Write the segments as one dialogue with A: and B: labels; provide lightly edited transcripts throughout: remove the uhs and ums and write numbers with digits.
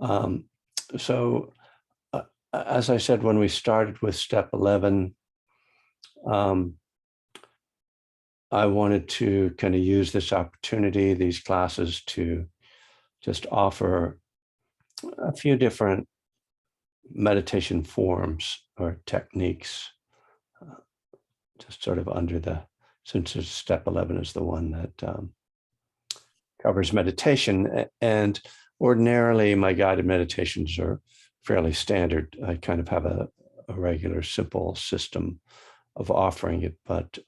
A: Um, so, as I said, when we started with step 11, um, I wanted to kind of use this opportunity, these classes, to just offer a few different meditation forms or techniques, uh, just sort of under since step 11 is the one that covers meditation. And ordinarily, my guided meditations are fairly standard. I kind of have a regular, simple system of offering it, but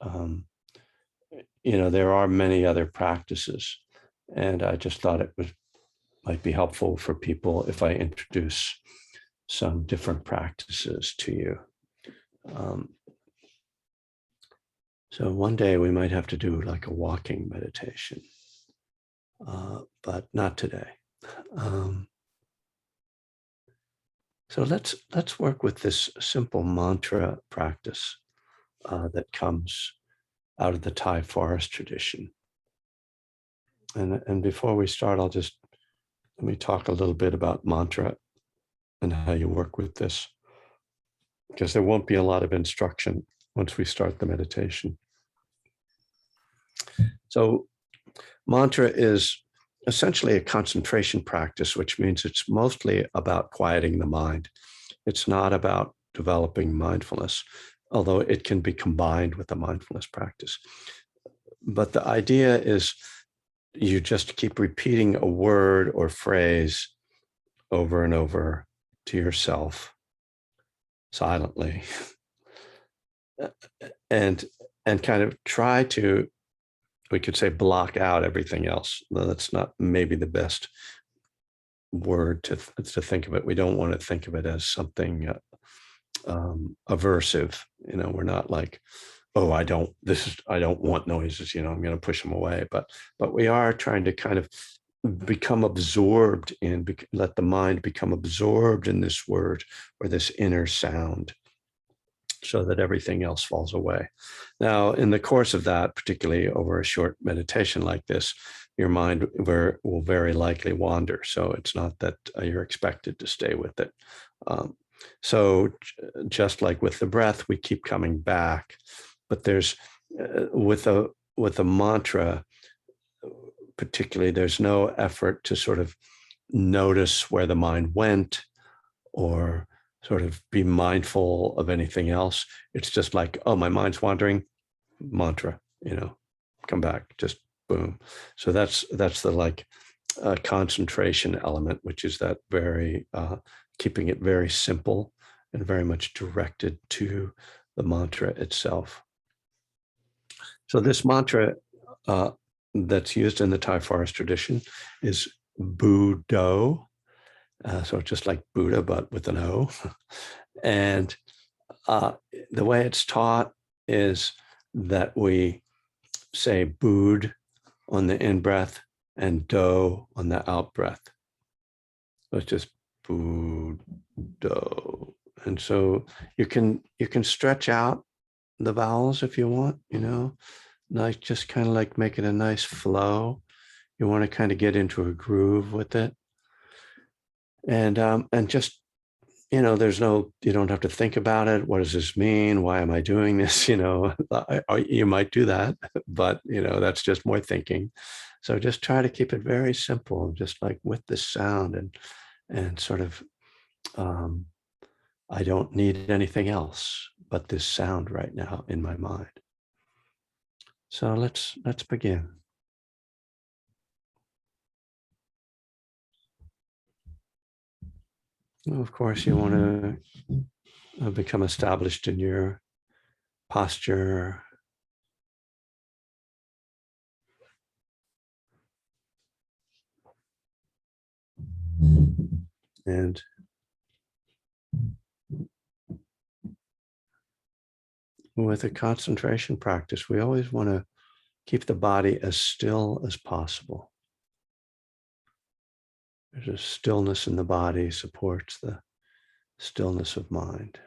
A: there are many other practices, and I just thought it might be helpful for people if I introduce some different practices to you. Um, so one day we might have to do like a walking meditation, but not today. Um, so let's work with this simple mantra practice that comes out of the Thai forest tradition. And before we start, let me talk a little bit about mantra and how you work with this, because there won't be a lot of instruction once we start the meditation. So mantra is essentially a concentration practice, which means it's mostly about quieting the mind. It's not about developing mindfulness, although it can be combined with a mindfulness practice. But the idea is you just keep repeating a word or phrase over and over to yourself silently, and kind of try to, we could say, block out everything else. That's not maybe the best word to think of it. We don't want to think of it as something aversive. We're not like, oh, I don't want noises, I'm going to push them away. But we are trying to kind of become absorbed let the mind become absorbed in this word or this inner sound, so that everything else falls away. Now, in the course of that, particularly over a short meditation like this, your mind will very likely wander. So it's not that you're expected to stay with it. So just like with the breath, we keep coming back, but there's with a mantra, particularly, there's no effort to sort of notice where the mind went or sort of be mindful of anything else. It's just like, oh, my mind's wandering, mantra, come back, just boom. So that's the like concentration element, which is that very keeping it very simple and very much directed to the mantra itself. So this mantra that's used in the Thai forest tradition is Budo. So just like Buddha, but with an O. And the way it's taught is that we say Bud on the in breath and Do on the out breath. So it's just Bud, Do. And so you can stretch out the vowels if you want, like just kind of like make it a nice flow. You want to kind of get into a groove with it. And just, you don't have to think about it. What does this mean? Why am I doing this? You might do that, but that's just more thinking. So just try to keep it very simple, just like with the sound and sort of, I don't need anything else but this sound right now in my mind. So let's begin. Well, of course, you want to become established in your posture. And with a concentration practice, we always want to keep the body as still as possible. There's a stillness in the body supports the stillness of mind.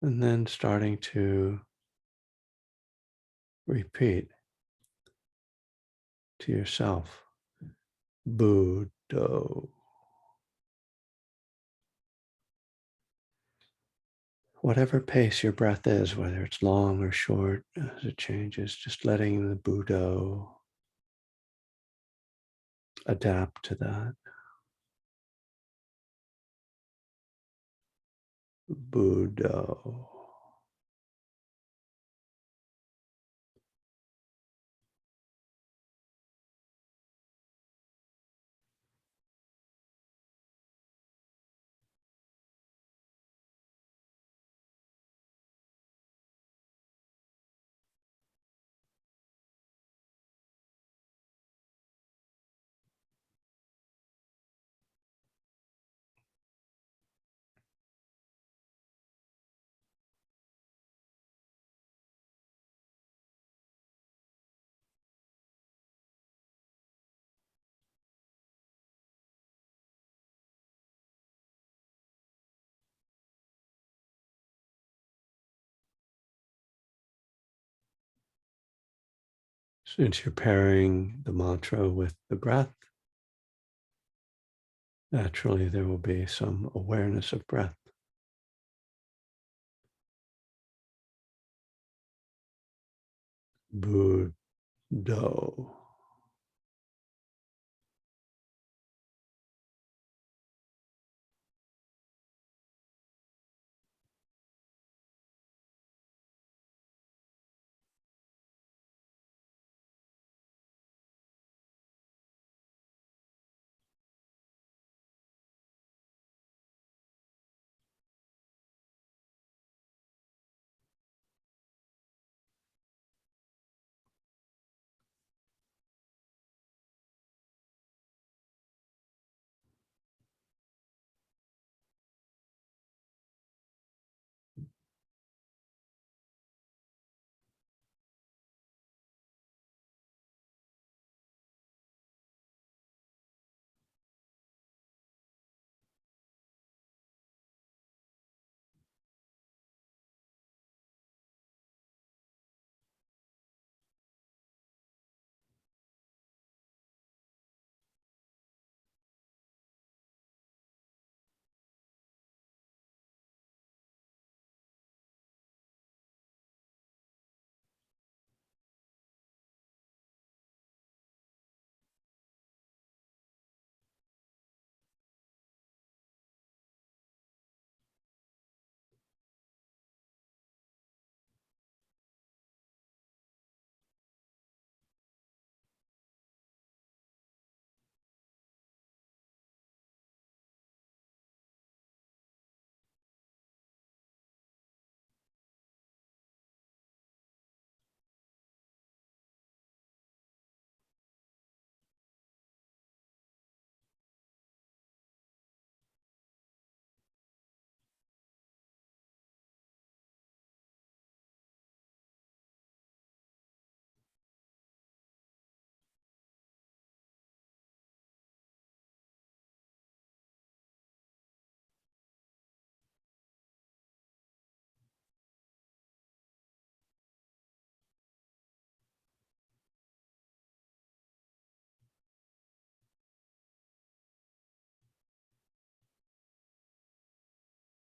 A: And then starting to Repeat to yourself, Buddho. Whatever pace your breath is, whether it's long or short, as it changes, just letting the Buddho adapt to that. Buddho. Since you're pairing the mantra with the breath, naturally there will be some awareness of breath. Buddho.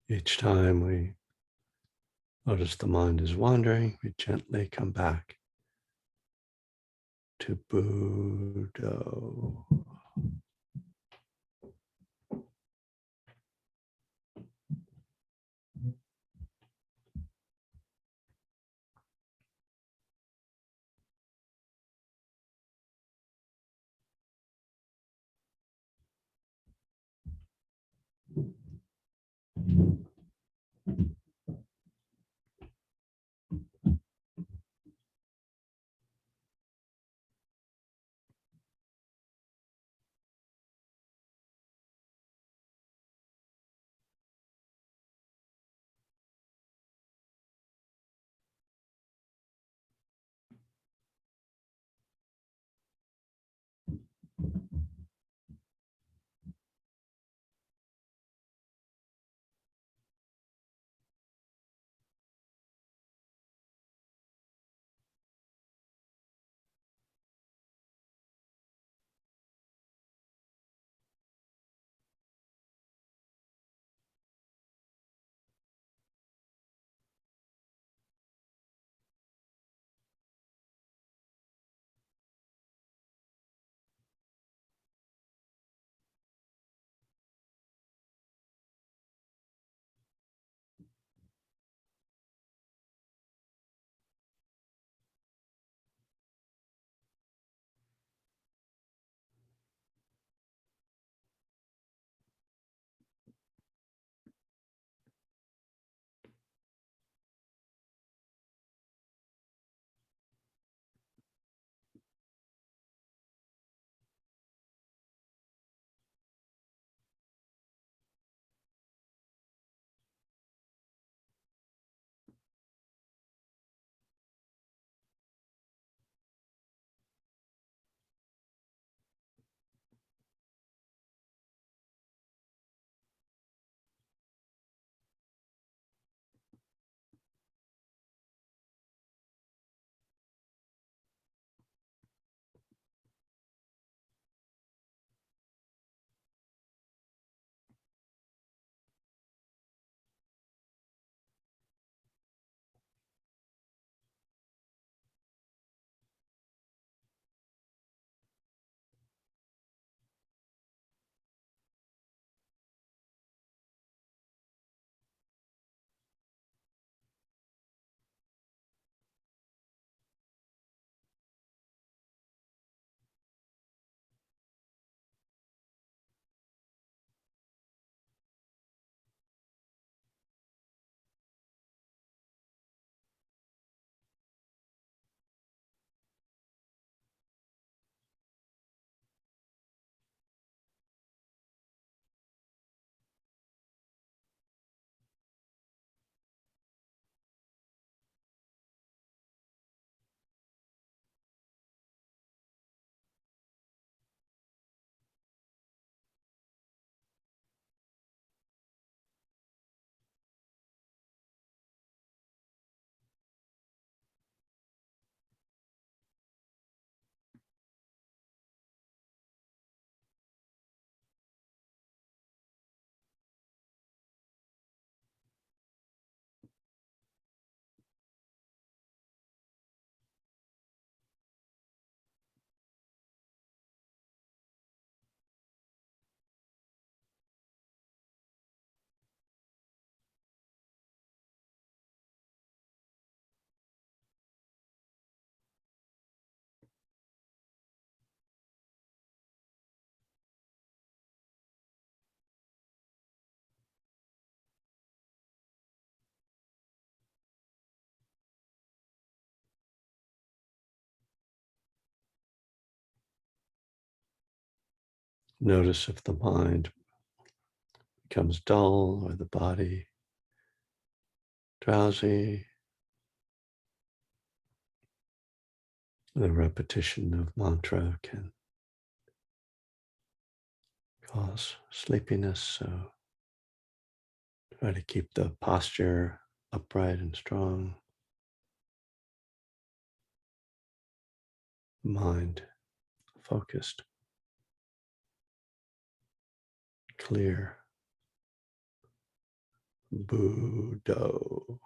A: Each time we notice the mind is wandering, we gently come back to Buddho. Notice if the mind becomes dull or the body drowsy. The repetition of mantra can cause sleepiness, so try to keep the posture upright and strong, mind focused, clear. Budo.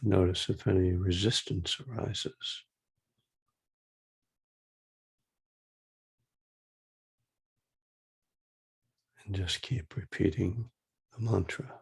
A: Notice if any resistance arises. And just keep repeating the mantra.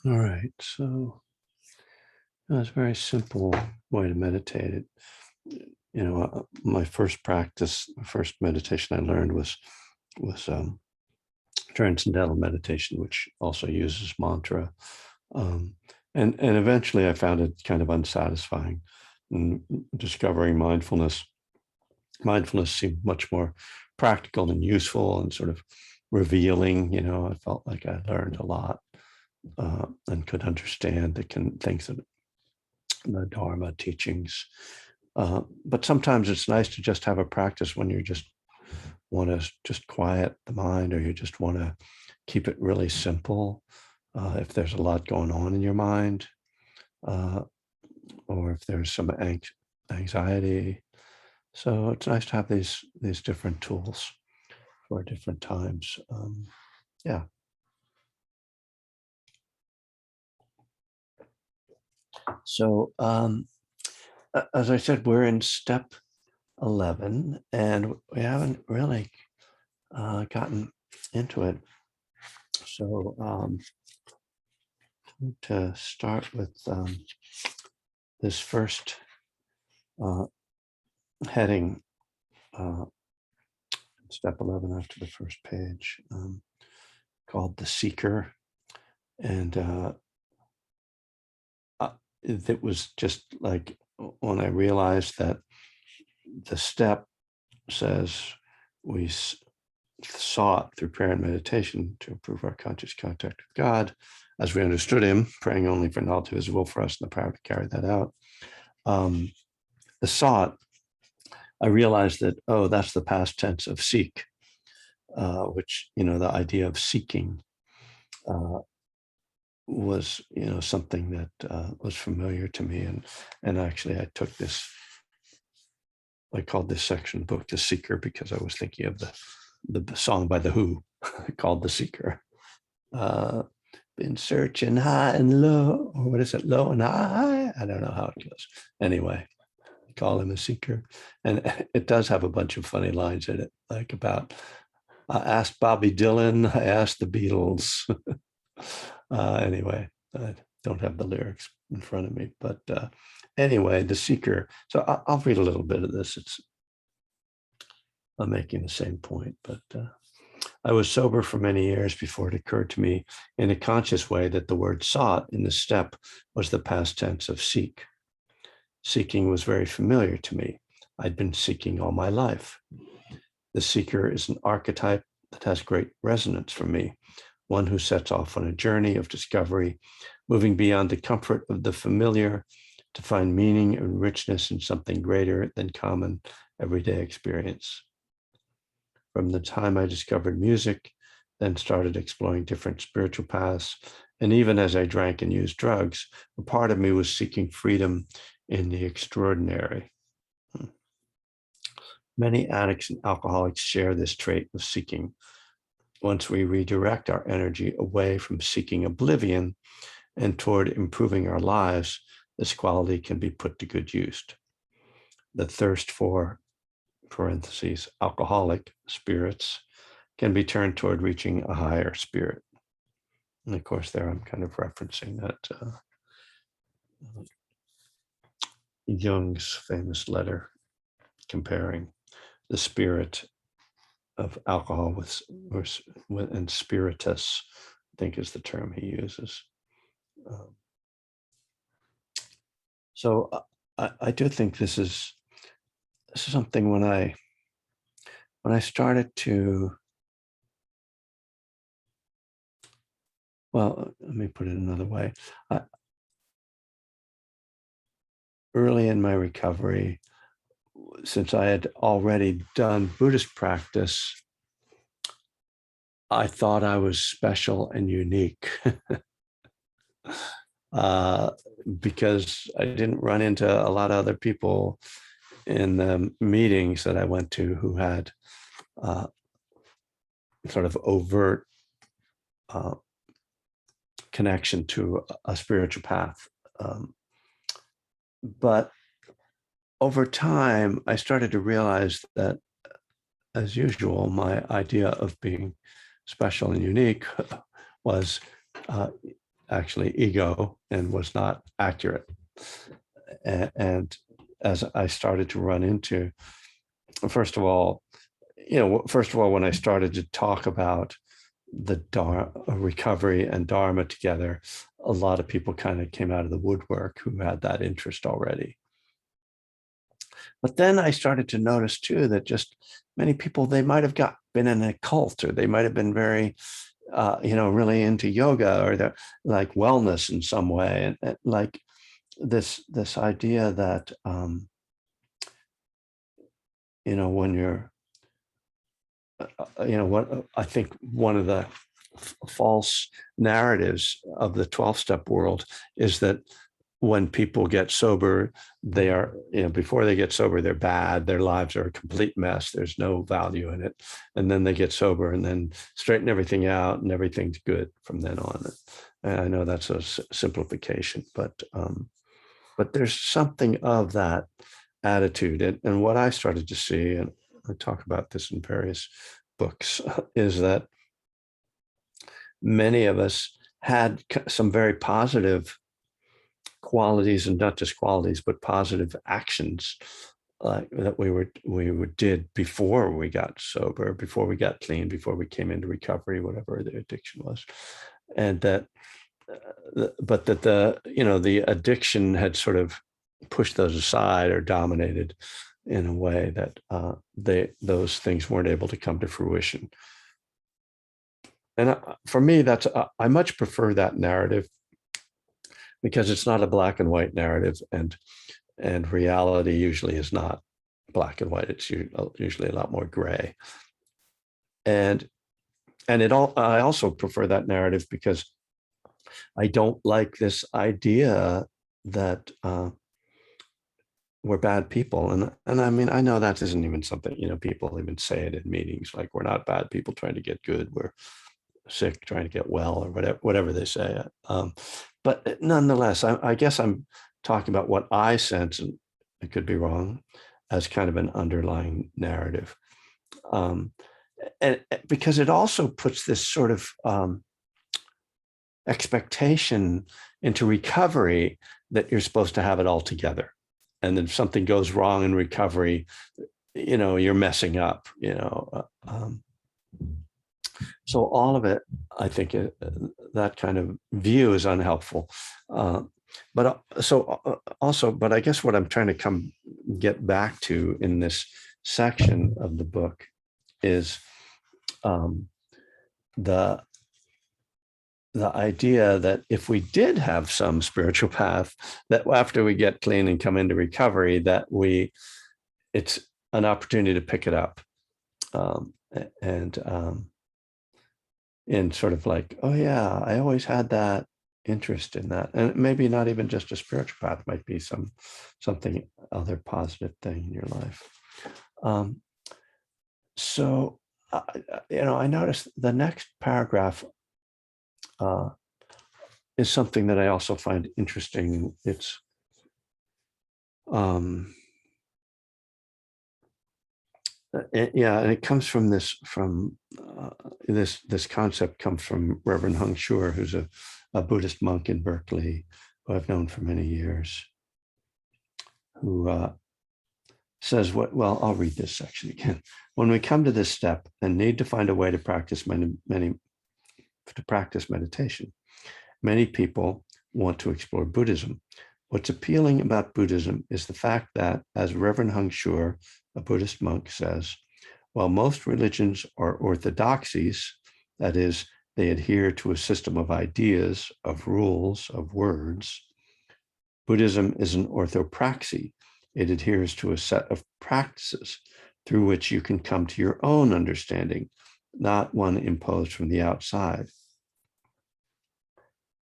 A: All right, so that's a very simple way to meditate. It, my first practice, first meditation I learned was transcendental meditation, which also uses mantra. Um, and eventually I found it kind of unsatisfying. And discovering mindfulness seemed much more practical and useful and sort of revealing. I felt like I learned a lot and could understand things that the Dharma teachings. But sometimes it's nice to just have a practice when you're just want to just quiet the mind, or you just want to keep it really simple, if there's a lot going on in your mind, uh, or if there's some anxiety. So it's nice to have these different tools for different times. Yeah. So as I said, we're in step 11, and we haven't really gotten into it. So to start with this first heading, step 11 after the first page, called The Seeker. And it was just like when I realized that the step says we sought through prayer and meditation to improve our conscious contact with God as we understood him, praying only for knowledge of his will for us and the power to carry that out. The sought, I realized that, oh, that's the past tense of seek, which, the idea of seeking was, something that was familiar to me. And actually I took this, I called this section of the book The Seeker, because I was thinking of the song by The Who called The Seeker. Been searching high and low, or what is it, low and high? I don't know how it goes. Anyway, call him a seeker. And it does have a bunch of funny lines in it, like about, I asked Bobby Dylan, I asked the Beatles. Anyway, I don't have the lyrics in front of me, but anyway, The Seeker. So I'll read a little bit of this. I'm making the same point, but I was sober for many years before it occurred to me in a conscious way that the word sought in the step was the past tense of seek. Seeking was very familiar to me. I'd been seeking all my life. The seeker is an archetype that has great resonance for me, one who sets off on a journey of discovery, moving beyond the comfort of the familiar to find meaning and richness in something greater than common everyday experience. From the time I discovered music, then started exploring different spiritual paths, and even as I drank and used drugs, a part of me was seeking freedom in the extraordinary. Many addicts and alcoholics share this trait of seeking. Once we redirect our energy away from seeking oblivion and toward improving our lives, this quality can be put to good use. The thirst for, parentheses, alcoholic spirits can be turned toward reaching a higher spirit. And of course, there I'm kind of referencing that Jung's famous letter comparing the spirit of alcohol with and spiritus, I think is the term he uses. So I do think this is something when I started to, well, let me put it another way. Early in my recovery, since I had already done Buddhist practice, I thought I was special and unique because I didn't run into a lot of other people in the meetings that I went to who had sort of overt connection to a spiritual path. But over time, I started to realize that, as usual, my idea of being special and unique was actually ego and was not accurate. And as I started to run into, first of all, when I started to talk about the recovery and Dharma together, a lot of people kind of came out of the woodwork who had that interest already. But then I started to notice too that just many people, they might have been in a cult, or they might have been very, really into yoga, or like wellness in some way, and like this idea that when you're what I think one of the false narratives of the 12-step world is that when people get sober, they are, before they get sober, they're bad. Their lives are a complete mess. There's no value in it. And then they get sober and then straighten everything out and everything's good from then on. And I know that's a simplification, but there's something of that attitude. And what I started to see, and I talk about this in various books, is that many of us had some very positive qualities, and not just qualities, but positive actions that we did before we got sober, before we got clean, before we came into recovery, whatever the addiction was, and that, but that the addiction had sort of pushed those aside or dominated in a way that those things weren't able to come to fruition. And for me, I much prefer that narrative, because it's not a black and white narrative, and reality usually is not black and white. It's usually a lot more gray. And I also prefer that narrative because I don't like this idea that we're bad people. And I mean, I know that isn't even something, people even say it in meetings, like, we're not bad people trying to get good. We're sick trying to get well, or whatever they say. But nonetheless, I guess I'm talking about what I sense, and I could be wrong, as kind of an underlying narrative. And because it also puts this sort of expectation into recovery that you're supposed to have it all together. And then if something goes wrong in recovery, you're messing up, so all of it, I think that kind of view is unhelpful. But I guess what I'm trying to get back to in this section of the book is the idea that if we did have some spiritual path, that after we get clean and come into recovery, that it's an opportunity to pick it up. And sort of like, oh yeah, I always had that interest in that. And maybe not even just a spiritual path, might be something other positive thing in your life. So, I noticed the next paragraph is something that I also find interesting. It's and it comes from this concept comes from Reverend Hung Shur, who's a Buddhist monk in Berkeley, who I've known for many years, who says, I'll read this section again. When we come to this step and need to find a way to practice meditation, many people want to explore Buddhism. What's appealing about Buddhism is the fact that, as Reverend Hung Shur, a Buddhist monk, says, while most religions are orthodoxies, that is, they adhere to a system of ideas, of rules, of words, Buddhism is an orthopraxy. It adheres to a set of practices through which you can come to your own understanding, not one imposed from the outside.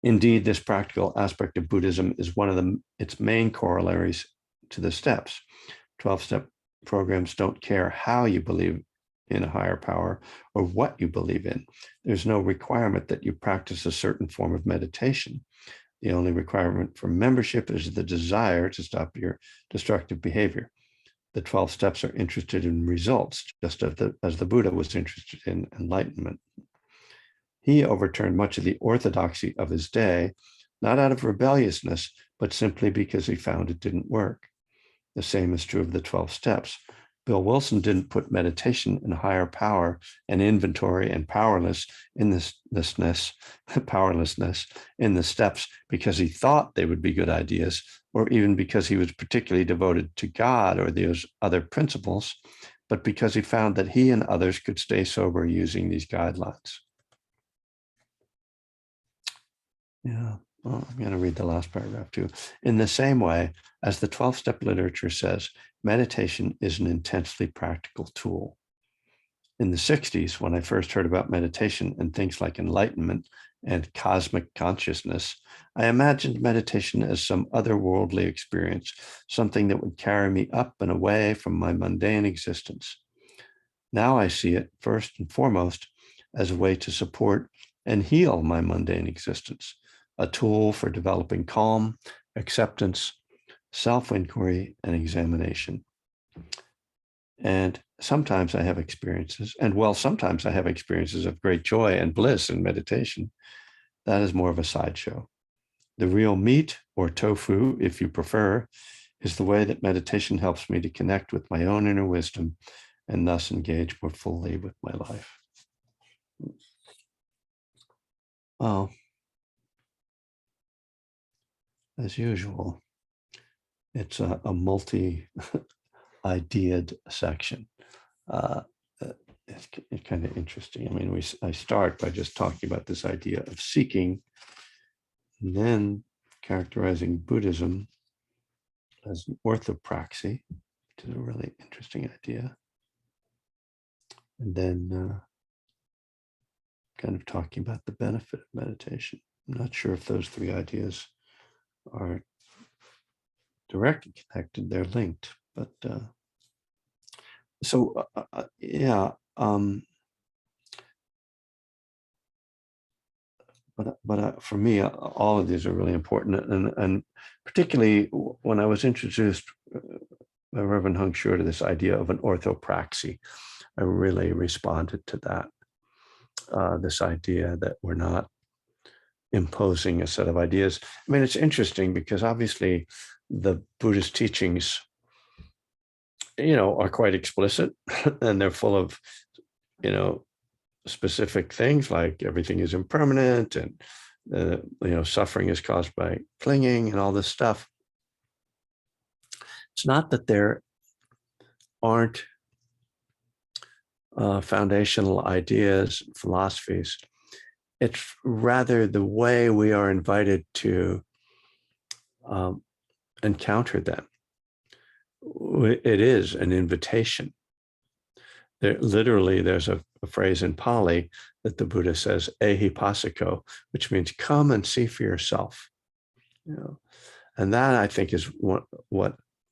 A: Indeed, this practical aspect of Buddhism is one of its main corollaries to the steps. 12-step programs don't care how you believe in a higher power or what you believe in. There's no requirement that you practice a certain form of meditation. The only requirement for membership is the desire to stop your destructive behavior. The 12 steps are interested in results, just as the Buddha was interested in enlightenment. He overturned much of the orthodoxy of his day, not out of rebelliousness, but simply because he found it didn't work. The same is true of the 12 steps. Bill Wilson didn't put meditation and higher power and inventory and powerlessness in the steps because he thought they would be good ideas, or even because he was particularly devoted to God or those other principles, but because he found that he and others could stay sober using these guidelines. Yeah, well, I'm going to read the last paragraph too. In the same way, as the 12-step literature says, meditation is an intensely practical tool. In the 60s, when I first heard about meditation and things like enlightenment and cosmic consciousness, I imagined meditation as some otherworldly experience, something that would carry me up and away from my mundane existence. Now I see it first and foremost as a way to support and heal my mundane existence, a tool for developing calm, acceptance, self-inquiry, and examination. And sometimes I have experiences, and well, sometimes I have experiences of great joy and bliss in meditation. That is more of a sideshow. The real meat, or tofu, if you prefer, is the way that meditation helps me to connect with my own inner wisdom and thus engage more fully with my life. Well, as usual, it's a multi-ideaed section. It's kind of interesting. I mean, I start by just talking about this idea of seeking, and then characterizing Buddhism as an orthopraxy, which is a really interesting idea. And then kind of talking about the benefit of meditation. I'm not sure if those three ideas are directly connected, they're linked, but yeah. But for me, all of these are really important, and particularly when I was introduced by Reverend Heng Shure to this idea of an orthopraxy, I really responded to that. This idea that we're not imposing a set of ideas. I mean, it's interesting because obviously the Buddhist teachings, are quite explicit, and they're full of, specific things like everything is impermanent, and suffering is caused by clinging and all this stuff. It's not that there aren't foundational ideas, philosophies. It's rather the way we are invited to encounter them. It is an invitation. There's a phrase in Pali that the Buddha says, ehipassiko, which means come and see for yourself. And that, I think, is what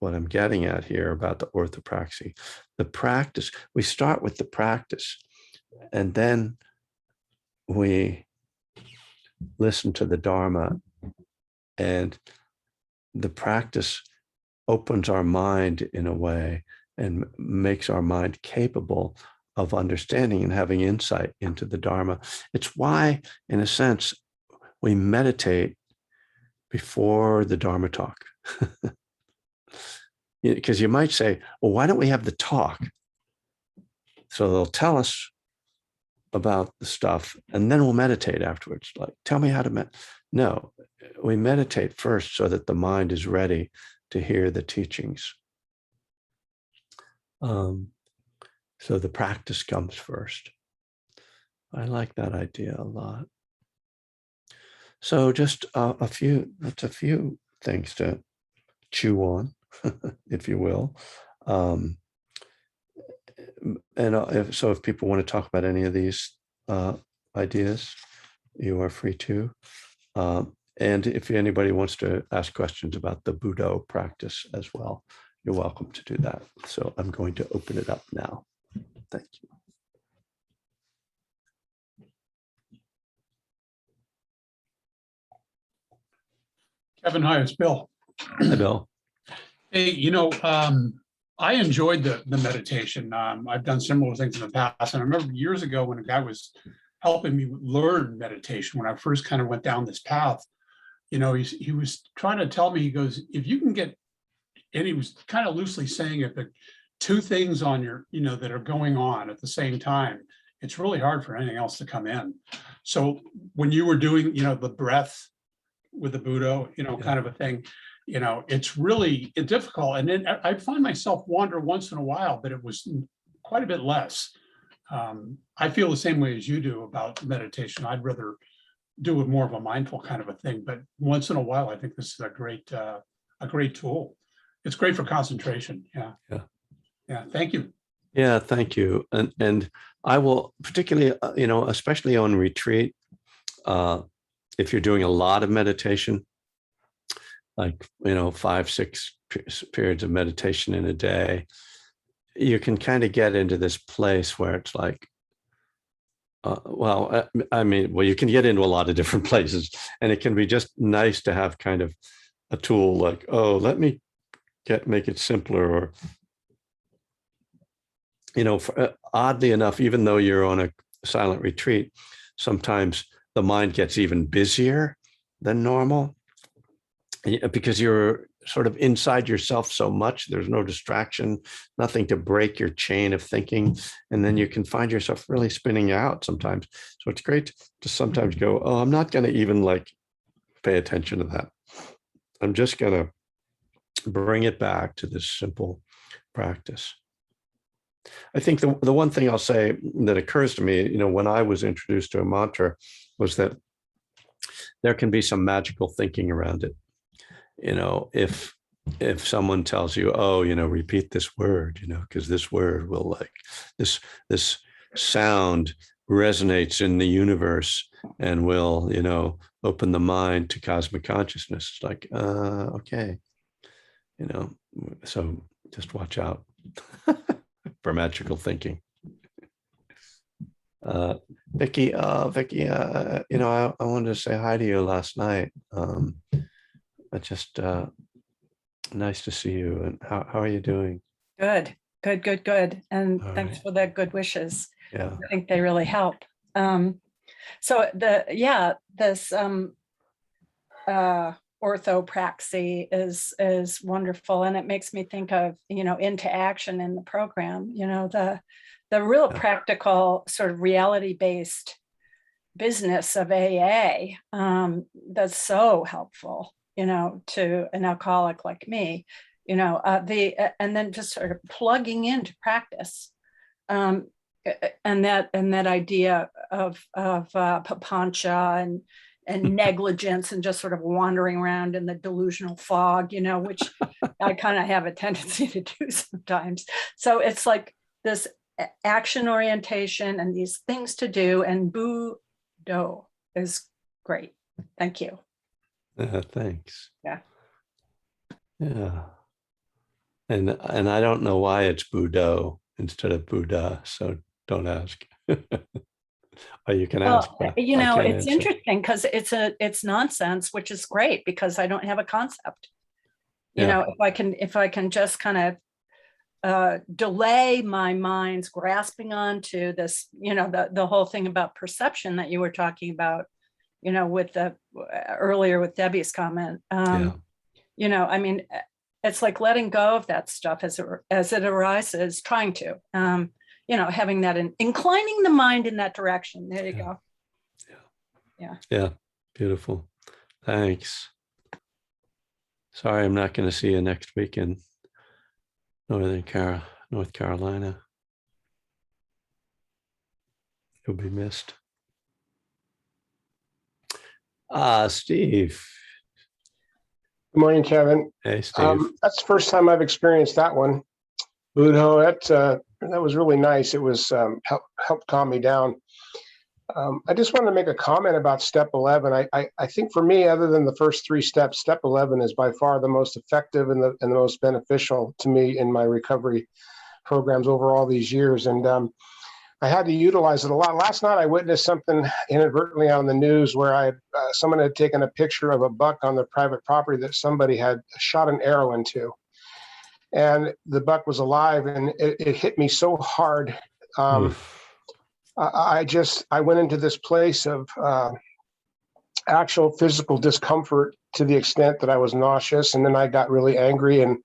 A: I'm getting at here about the orthopraxy. The practice, we start with the practice, and then we listen to the Dharma, and the practice opens our mind in a way and makes our mind capable of understanding and having insight into the Dharma. It's why, in a sense, we meditate before the Dharma talk. Because you might say, well, why don't we have the talk? So they'll tell us about the stuff, and then we'll meditate afterwards. Like, tell me how to meditate. No, we meditate first so that the mind is ready to hear the teachings. So the practice comes first. I like that idea a lot. So just a few things to chew on, if you will. If people want to talk about any of these ideas, you are free to. And if anybody wants to ask questions about the Budo practice as well, you're welcome to do that. So I'm going to open it up now. Thank you.
B: Kevin, hi, it's Bill.
A: Hi, Bill.
B: Hey, I enjoyed the meditation. I've done similar things in the past. And I remember years ago when a guy was helping me learn meditation, when I first kind of went down this path, he was trying to tell me, he goes, if you can get, and he was kind of loosely saying it, but two things on your, that are going on at the same time, it's really hard for anything else to come in. So when you were doing, the breath with the Budo, kind of a thing, it's really difficult. And then I find myself wander once in a while, but it was quite a bit less. I feel the same way as you do about meditation. I'd rather do it more of a mindful kind of a thing, but once in a while, I think this is a great tool. It's great for concentration. Yeah. Thank you.
A: Yeah, thank you. And I will particularly, especially on retreat, uh, if you're doing a lot of meditation, like, 5, 6 periods of meditation in a day, you can kind of get into this place where it's like, well, you can get into a lot of different places, and it can be just nice to have kind of a tool like, oh, let me make it simpler, or oddly enough, even though you're on a silent retreat, sometimes the mind gets even busier than normal because you're sort of inside yourself so much. There's no distraction, nothing to break your chain of thinking. And then you can find yourself really spinning out sometimes. So it's great to sometimes go, oh, I'm not going to even like pay attention to that. I'm just going to bring it back to this simple practice. I think the one thing I'll say that occurs to me, when I was introduced to a mantra, was that there can be some magical thinking around it. If someone tells you, oh, repeat this word, because this word will, like, this sound resonates in the universe and will, open the mind to cosmic consciousness. It's like, okay, so just watch out for magical thinking. Vicky, I wanted to say hi to you last night. Nice to see you. And how are you doing?
C: Good. And
A: All
C: thanks
A: right.
C: for the good wishes.
A: Yeah.
C: I think they really help. This orthopraxy is wonderful, and it makes me think of, into action in the program, the real practical sort of reality-based business of AA, that's so helpful, to an alcoholic like me, and then just sort of plugging into practice. And that idea of papancha and negligence and just sort of wandering around in the delusional fog, which I kind of have a tendency to do sometimes. So it's like this action orientation and these things to do, and Buddho is great. Thank you.
A: Thanks.
C: Yeah.
A: Yeah. And I don't know why it's Buddho instead of Buddha, so don't ask. Or you can ask.
C: It's interesting because it's nonsense, which is great because I don't have a concept. If I can just kind of delay my mind's grasping onto this, the whole thing about perception that you were talking about, with the earlier with Debbie's comment. It's like letting go of that stuff as it arises, trying to, having that inclining the mind in that direction. There you go.
A: Yeah. Beautiful. Thanks. Sorry, I'm not going to see you next week in North Carolina. You'll be missed. Steve.
D: Good morning, Kevin.
A: Hey, Steve.
D: That's the first time I've experienced that one. Buddho, that was really nice. It was helped calm me down. I just wanted to make a comment about step 11. I think for me, other than the first 3 steps, step 11 is by far the most effective and the most beneficial to me in my recovery programs over all these years. And I had to utilize it a lot. Last night, I witnessed something inadvertently on the news where someone had taken a picture of a buck on their private property that somebody had shot an arrow into. And the buck was alive, and it hit me so hard. I went into this place of actual physical discomfort to the extent that I was nauseous. And then I got really angry, and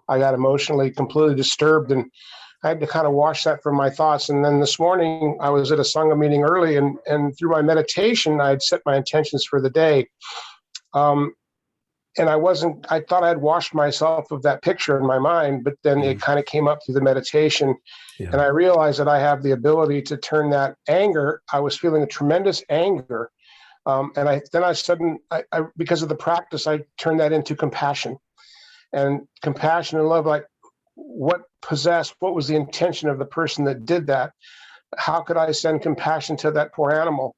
D: I got emotionally completely disturbed. And I had to kind of wash that from my thoughts. And then this morning I was at a Sangha meeting early, and through my meditation, I had set my intentions for the day. And I thought I'd washed myself of that picture in my mind, but then it kind of came up through the meditation. Yeah. And I realized that I have the ability to turn that anger. I was feeling a tremendous anger. Because of the practice, I turned that into compassion. And compassion and love, like, what was the intention of the person that did that? How could I send compassion to that poor animal?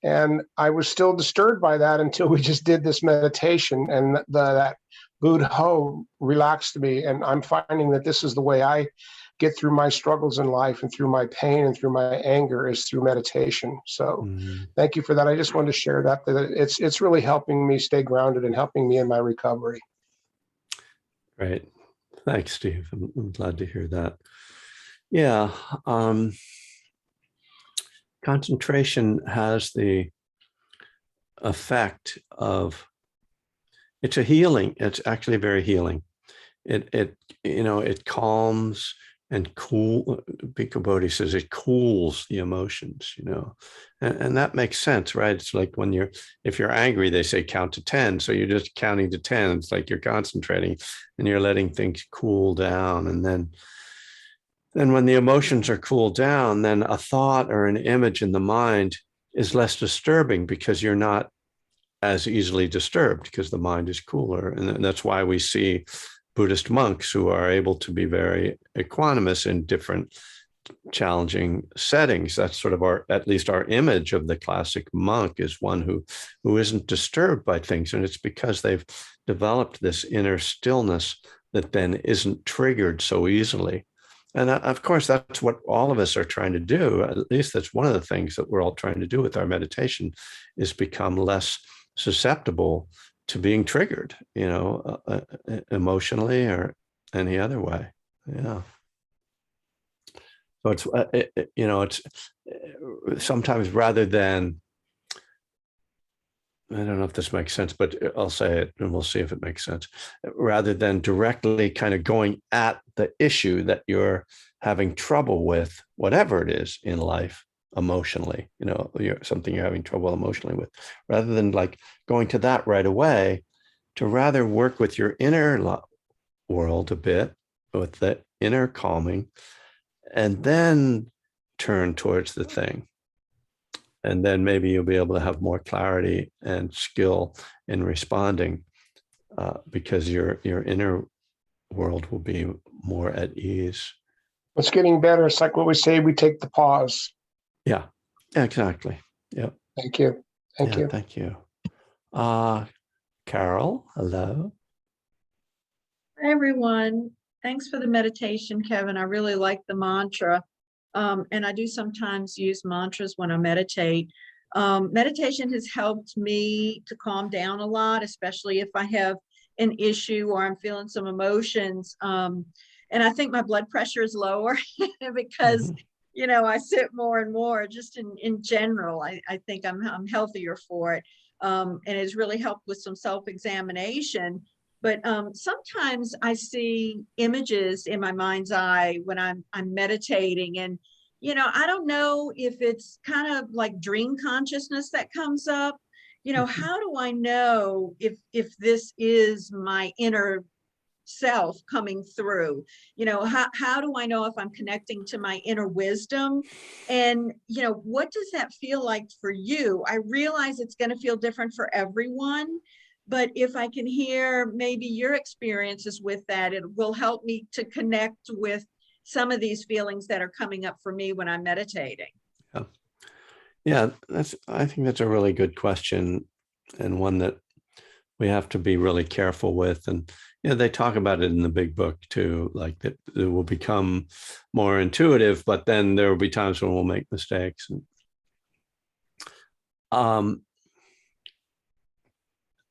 D: And I was still disturbed by that until we just did this meditation, and that Buddha relaxed me. And I'm finding that this is the way I get through my struggles in life and through my pain and through my anger, is through meditation. So thank you for that. I just wanted to share that it's really helping me stay grounded and helping me in my recovery.
A: Great. Thanks, Steve. I'm glad to hear that. Yeah. Concentration has the effect of, it's a healing. It's actually very healing. It calms and Bhikkhu Bodhi says it cools the emotions, and that makes sense, right? It's like if you're angry, they say count to 10. So you're just counting to 10. It's like you're concentrating and you're letting things cool down. And then when the emotions are cooled down, then a thought or an image in the mind is less disturbing because you're not as easily disturbed because the mind is cooler. And that's why we see Buddhist monks who are able to be very equanimous in different challenging settings. That's sort of at least our image of the classic monk, is one who isn't disturbed by things. And it's because they've developed this inner stillness that then isn't triggered so easily. And of course, that's what all of us are trying to do. At least that's one of the things that we're all trying to do with our meditation, is become less susceptible to being triggered, emotionally or any other way. Yeah. So it's sometimes, rather than, I don't know if this makes sense, but I'll say it and we'll see if it makes sense. Rather than directly kind of going at the issue that you're having trouble with, whatever it is in life, emotionally, something you're having trouble emotionally with, rather than like going to that right away, to rather work with your inner world a bit, with the inner calming, and then turn towards the thing. And then maybe you'll be able to have more clarity and skill in responding, because your inner world will be more at ease.
D: It's getting better. It's like what we say, we take the pause.
A: Yeah, exactly. Yeah.
D: Thank you. Thank you.
A: Thank you. Carol, hello.
E: Hi, everyone. Thanks for the meditation, Kevin. I really like the mantra. And I do sometimes use mantras when I meditate. Meditation has helped me to calm down a lot, especially if I have an issue or I'm feeling some emotions. And I think my blood pressure is lower because, I sit more and more just in general. I think I'm healthier for it. And it's really helped with some self-examination. But sometimes I see images in my mind's eye when I'm meditating, and I don't know if it's kind of like dream consciousness that comes up. How do I know if this is my inner self coming through? How do I know if I'm connecting to my inner wisdom? And what does that feel like for you? I realize it's going to feel different for everyone, but if I can hear maybe your experiences with that, it will help me to connect with some of these feelings that are coming up for me when I'm meditating.
A: Yeah, I think that's a really good question, and one that we have to be really careful with. And they talk about it in the big book too, like that it will become more intuitive, but then there will be times when we'll make mistakes.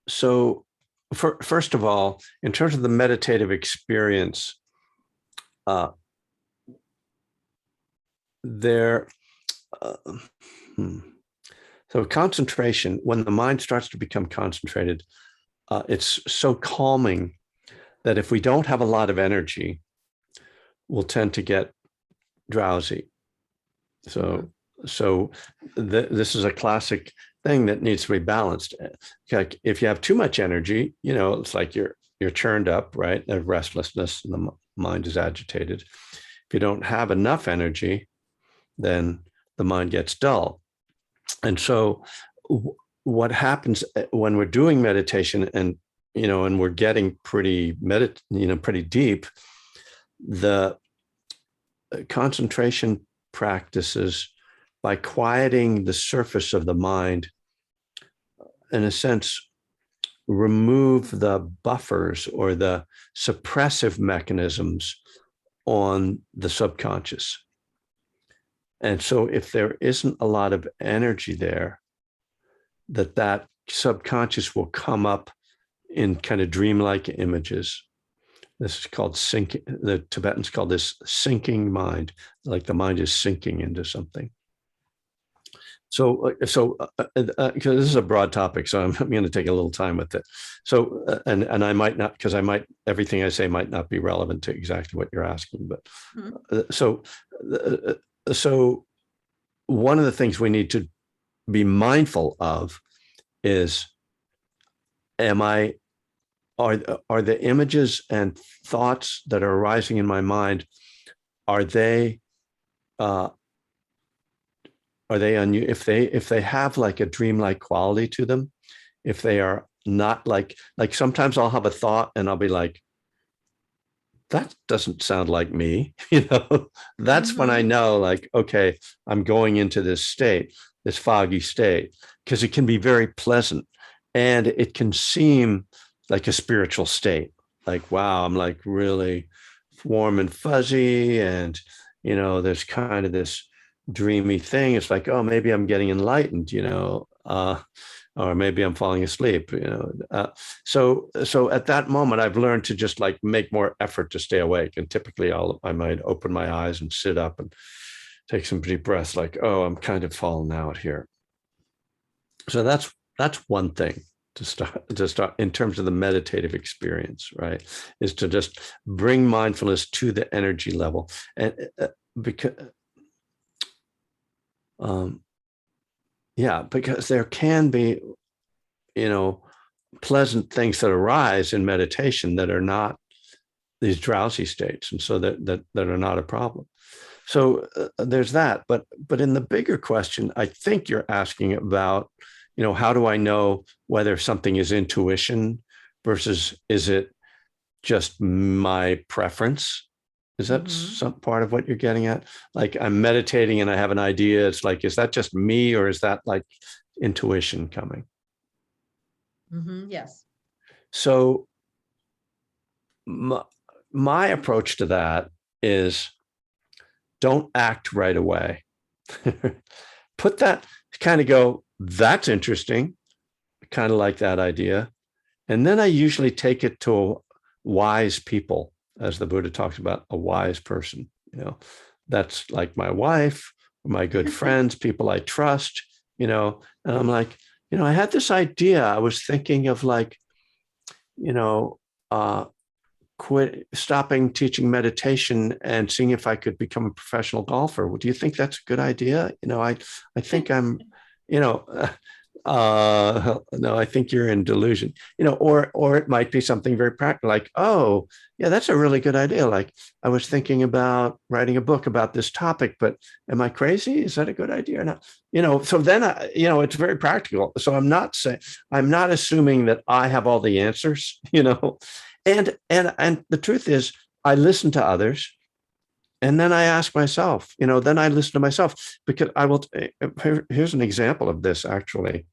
A: So first of all, in terms of the meditative experience, so concentration, when the mind starts to become concentrated, it's so calming that if we don't have a lot of energy, we'll tend to get drowsy. So this is a classic thing that needs to be balanced. Like if you have too much energy, it's like you're churned up, right? There's restlessness and the mind is agitated. If you don't have enough energy, then the mind gets dull. And so what happens when we're doing meditation and we're getting pretty deep, the concentration practices, by quieting the surface of the mind, in a sense, remove the buffers or the suppressive mechanisms on the subconscious. And so if there isn't a lot of energy there, that subconscious will come up in kind of dreamlike images. This is called sinking. The Tibetans call this sinking mind, like the mind is sinking into something. So because this is a broad topic, so I'm going to take a little time with it. So, and I might not, because everything I say might not be relevant to exactly what you're asking, but so one of the things we need to be mindful of is, are the images and thoughts that are arising in my mind, are they if they have like a dreamlike quality to them, if they are not like sometimes I'll have a thought and I'll be like, that doesn't sound like me, that's when I know, like, okay, I'm going into this state, this foggy state, because it can be very pleasant and it can seem like a spiritual state, like, wow, I'm like really warm and fuzzy, and there's kind of this dreamy thing. It's like, oh, maybe I'm getting enlightened, or maybe I'm falling asleep, so at that moment I've learned to just like make more effort to stay awake, and typically I might open my eyes and sit up and take some deep breaths, like, oh, I'm kind of falling out here. So that's one thing to start in terms of the meditative experience, right? Is to just bring mindfulness to the energy level, and because there can be, pleasant things that arise in meditation that are not these drowsy states, and so that are not a problem. So there's that. But in the bigger question, I think you're asking about, how do I know whether something is intuition versus is it just my preference? Is that some part of what you're getting at? Like, I'm meditating and I have an idea. It's like, is that just me, or is that like intuition coming?
E: Yes.
A: So my approach to that is, don't act right away. Put that, kind of go, that's interesting, kind of like that idea. And then I usually take it to wise people, as the Buddha talks about, a wise person. That's like my wife, my good friends, people I trust, and I'm like, I had this idea. I was thinking of like, stopping teaching meditation and seeing if I could become a professional golfer. Well, do you think that's a good idea? I think I'm, no, I think you're in delusion, or it might be something very practical, like, oh, yeah, that's a really good idea. Like, I was thinking about writing a book about this topic, but am I crazy? Is that a good idea or not? So then, it's very practical. So I'm not assuming that I have all the answers, and the truth is, I listen to others. And then I ask myself, then I listen to myself, because here's an example of this, actually.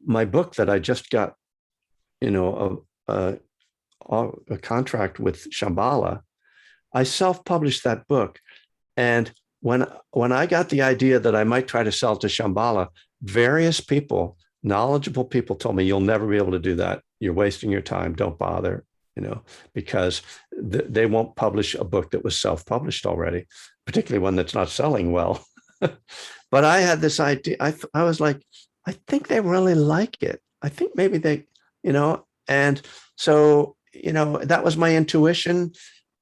A: My book that I just got, a contract with Shambhala, I self-published that book. And when I got the idea that I might try to sell to Shambhala, various people, knowledgeable people, told me, you'll never be able to do that. You're wasting your time. Don't bother. Because they won't publish a book that was self-published already, particularly one that's not selling well. But I had this idea. I was like, I think they really like it. I think maybe they, and so, that was my intuition.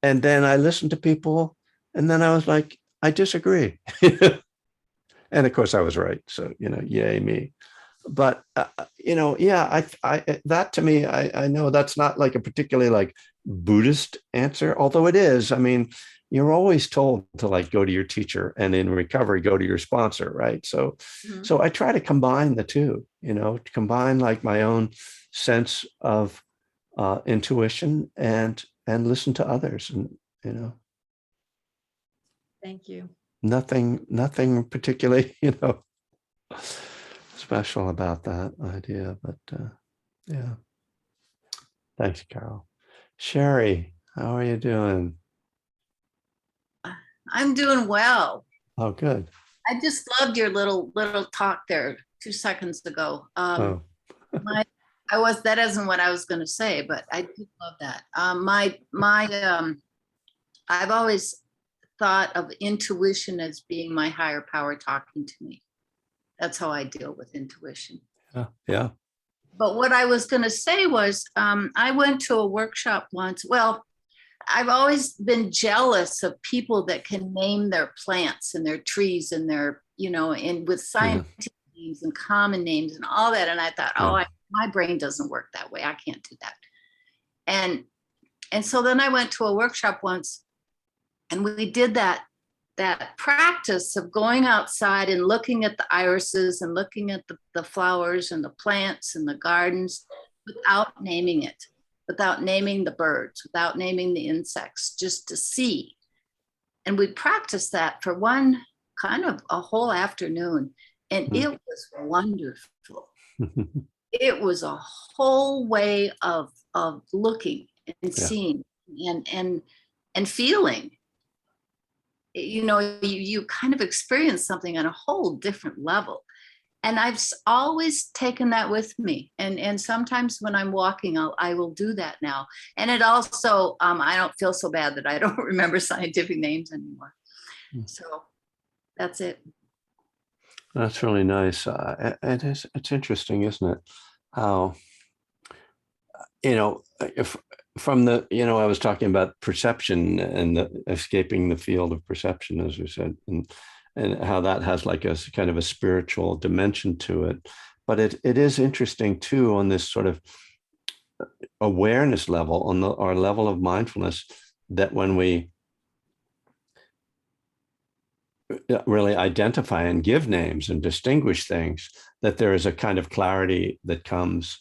A: And then I listened to people, and then I was like, I disagree. And of course I was right. So, yay me. But, that to me, I know that's not like a particularly like Buddhist answer, although it is. I mean, you're always told to like go to your teacher, and in recovery, go to your sponsor, right? So, so I try to combine the two, combine like my own sense of intuition and and listen to others, and you know,
E: Thank you.
A: nothing particularly, you know, special about that idea, but yeah. Thanks, Carol. Sherry, how are you doing?
F: I'm doing well.
A: Oh, good.
F: I just loved your little talk there 2 seconds ago.
A: Oh,
F: That isn't what I was going to say, but I did love that. I've always thought of intuition as being my higher power talking to me. That's how I deal with intuition.
A: yeah, yeah.
F: But what I was going to say was, I went to a workshop once. Well, I've always been jealous of people that can name their plants and their trees and their, you know, and with scientific names and common names and all that. And I thought, my brain doesn't work that way. I can't do that. And so then I went to a workshop once, and we did that practice of going outside and looking at the irises and looking at the flowers and the plants and the gardens without naming it, without naming the birds, without naming the insects, just to see. And we practiced that for one kind of a whole afternoon, and it was wonderful. It was a whole way of looking and seeing and feeling. You know, you kind of experience something on a whole different level. And I've always taken that with me. And sometimes when I'm walking, I will do that now. And it also, I don't feel so bad that I don't remember scientific names anymore. So that's it.
A: That's really nice. It's interesting, isn't it? How, you know, if from the, you know, I was talking about perception and escaping the field of perception, as we said, and how that has like a kind of a spiritual dimension to it. But it is interesting too on this sort of awareness level, on our level of mindfulness, that when we really identify and give names and distinguish things, that there is a kind of clarity that comes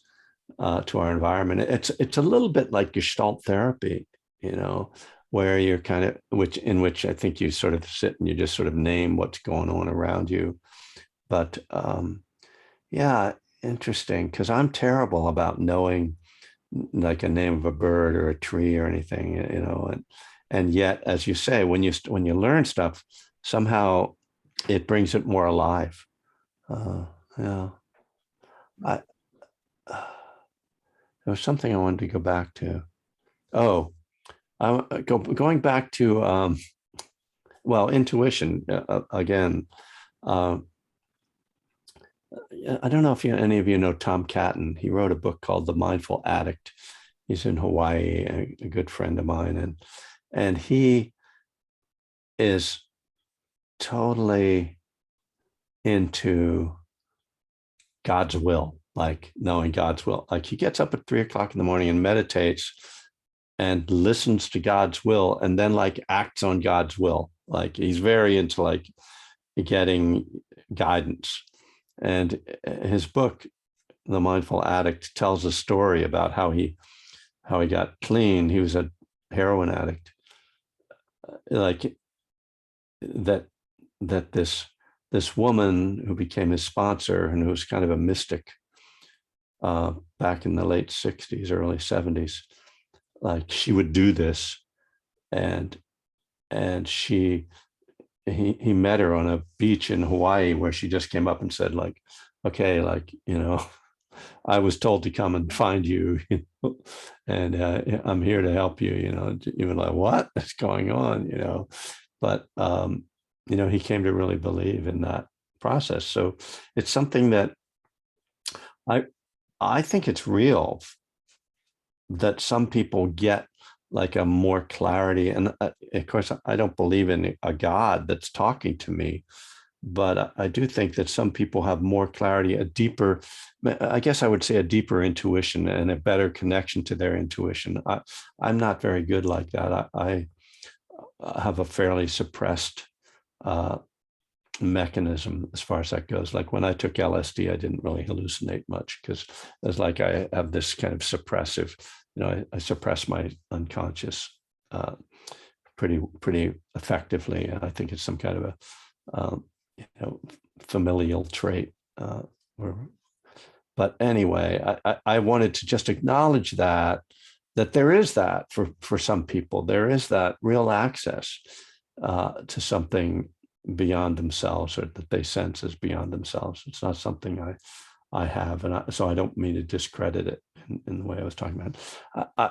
A: to our environment. It's a little bit like Gestalt therapy, you know, where you're kind of, in which I think you sort of sit and you just sort of name what's going on around you. But yeah, interesting, because I'm terrible about knowing like a name of a bird or a tree or anything, you know, and yet, as you say, when you learn stuff, somehow it brings it more alive. Yeah, there was something I wanted to go back to. Oh, going back to well, intuition again. I don't know if any of you know Tom Catton. He wrote a book called The Mindful Addict. He's in Hawaii, a good friend of mine, and he is totally into God's will, like knowing God's will. Like he gets up at 3 o'clock in the morning and meditates and listens to God's will, and then like acts on God's will. Like he's very into like getting guidance. And his book, The Mindful Addict, tells a story about how he got clean. He was a heroin addict. Like that this woman who became his sponsor and who was kind of a mystic back in the late 60s, early 70s, like she would do this, and he met her on a beach in Hawaii where she just came up and said like, okay, like, you know, I was told to come and find you, and I'm here to help you, you know. You were like, what is going on, you know? But you know, he came to really believe in that process. So it's something that I think it's real, that some people get like a more clarity. And of course, I don't believe in a God that's talking to me, but I do think that some people have more clarity, a deeper, I guess I would say a deeper intuition and a better connection to their intuition. I'm not very good like that. I have a fairly suppressed mechanism as far as that goes. Like when I took LSD, I didn't really hallucinate much because it's like I have this kind of suppressive I suppress my unconscious pretty effectively. And I think it's some kind of a, familial trait. But anyway, I wanted to just acknowledge that there is that for some people, there is that real access to something beyond themselves, or that they sense as beyond themselves. It's not something I have, and so I don't mean to discredit it in the way I was talking about.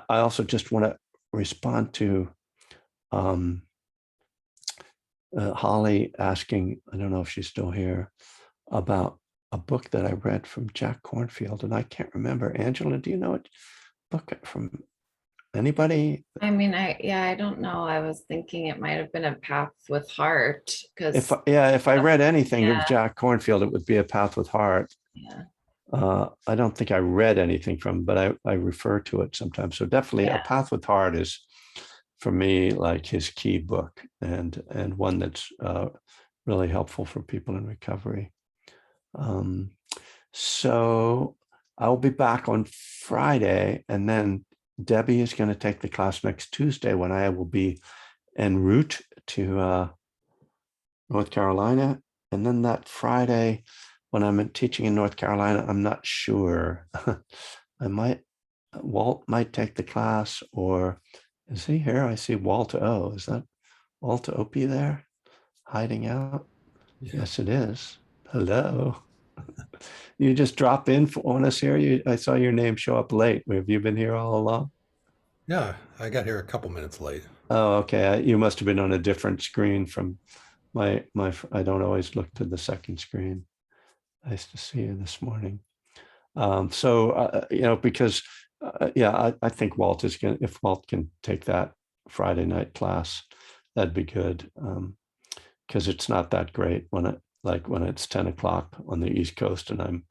A: I also just want to respond to Holly asking, I don't know if she's still here, about a book that I read from Jack Kornfield, and I can't remember. Angela, do you know it? Book from anybody?
G: I mean, I don't know. I was thinking it might have been A Path with Heart, because
A: If I read anything
G: Yeah.
A: of Jack Kornfield, it would be A Path with Heart.
G: yeah,
A: I don't think I read anything from, but I refer to it sometimes. So definitely A
G: Yeah.
A: Path with Heart is, for me, like his key book, and one that's really helpful for people in recovery. So I'll be back on Friday, and then Debbie is going to take the class next Tuesday, when I will be en route to North Carolina. And then that Friday, when I'm teaching in North Carolina, I'm not sure. Walt might take the class, or is he here? I see Walt O. Is that Walt Opie there hiding out? Yes, it is. Hello. You just drop in on us here. I saw your name show up late. Have you been here all along?
H: Yeah, I got here a couple minutes late.
A: Oh, okay. You must have been on a different screen from my. I don't always look to the second screen. Nice to see you this morning. Because I think Walt is going to, if Walt can take that Friday night class, that'd be good. Because it's not that great when it's 10 o'clock on the East Coast, and I'm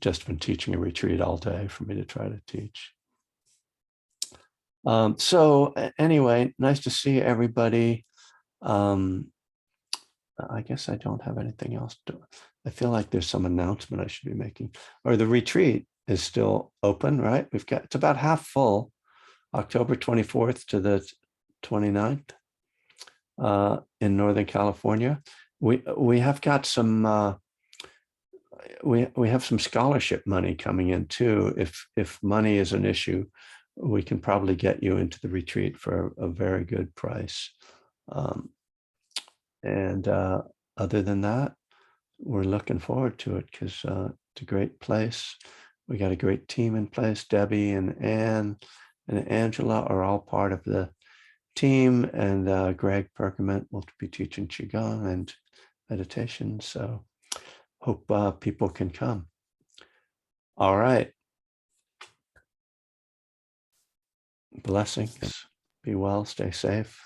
A: just been teaching a retreat all day for me to try to teach. Anyway, nice to see everybody. I guess I don't have anything else I feel like there's some announcement I should be making. Or the retreat is still open, right? It's about half full, October 24th to the 29th in Northern California. We have got some we have some scholarship money coming in too. If money is an issue, we can probably get you into the retreat for a very good price. Other than that, we're looking forward to it, because it's a great place. We got a great team in place. Debbie and Anne and Angela are all part of the team, and Greg Perkament will be teaching Qigong and meditation. So hope people can come. All right. Blessings. Be well, stay safe.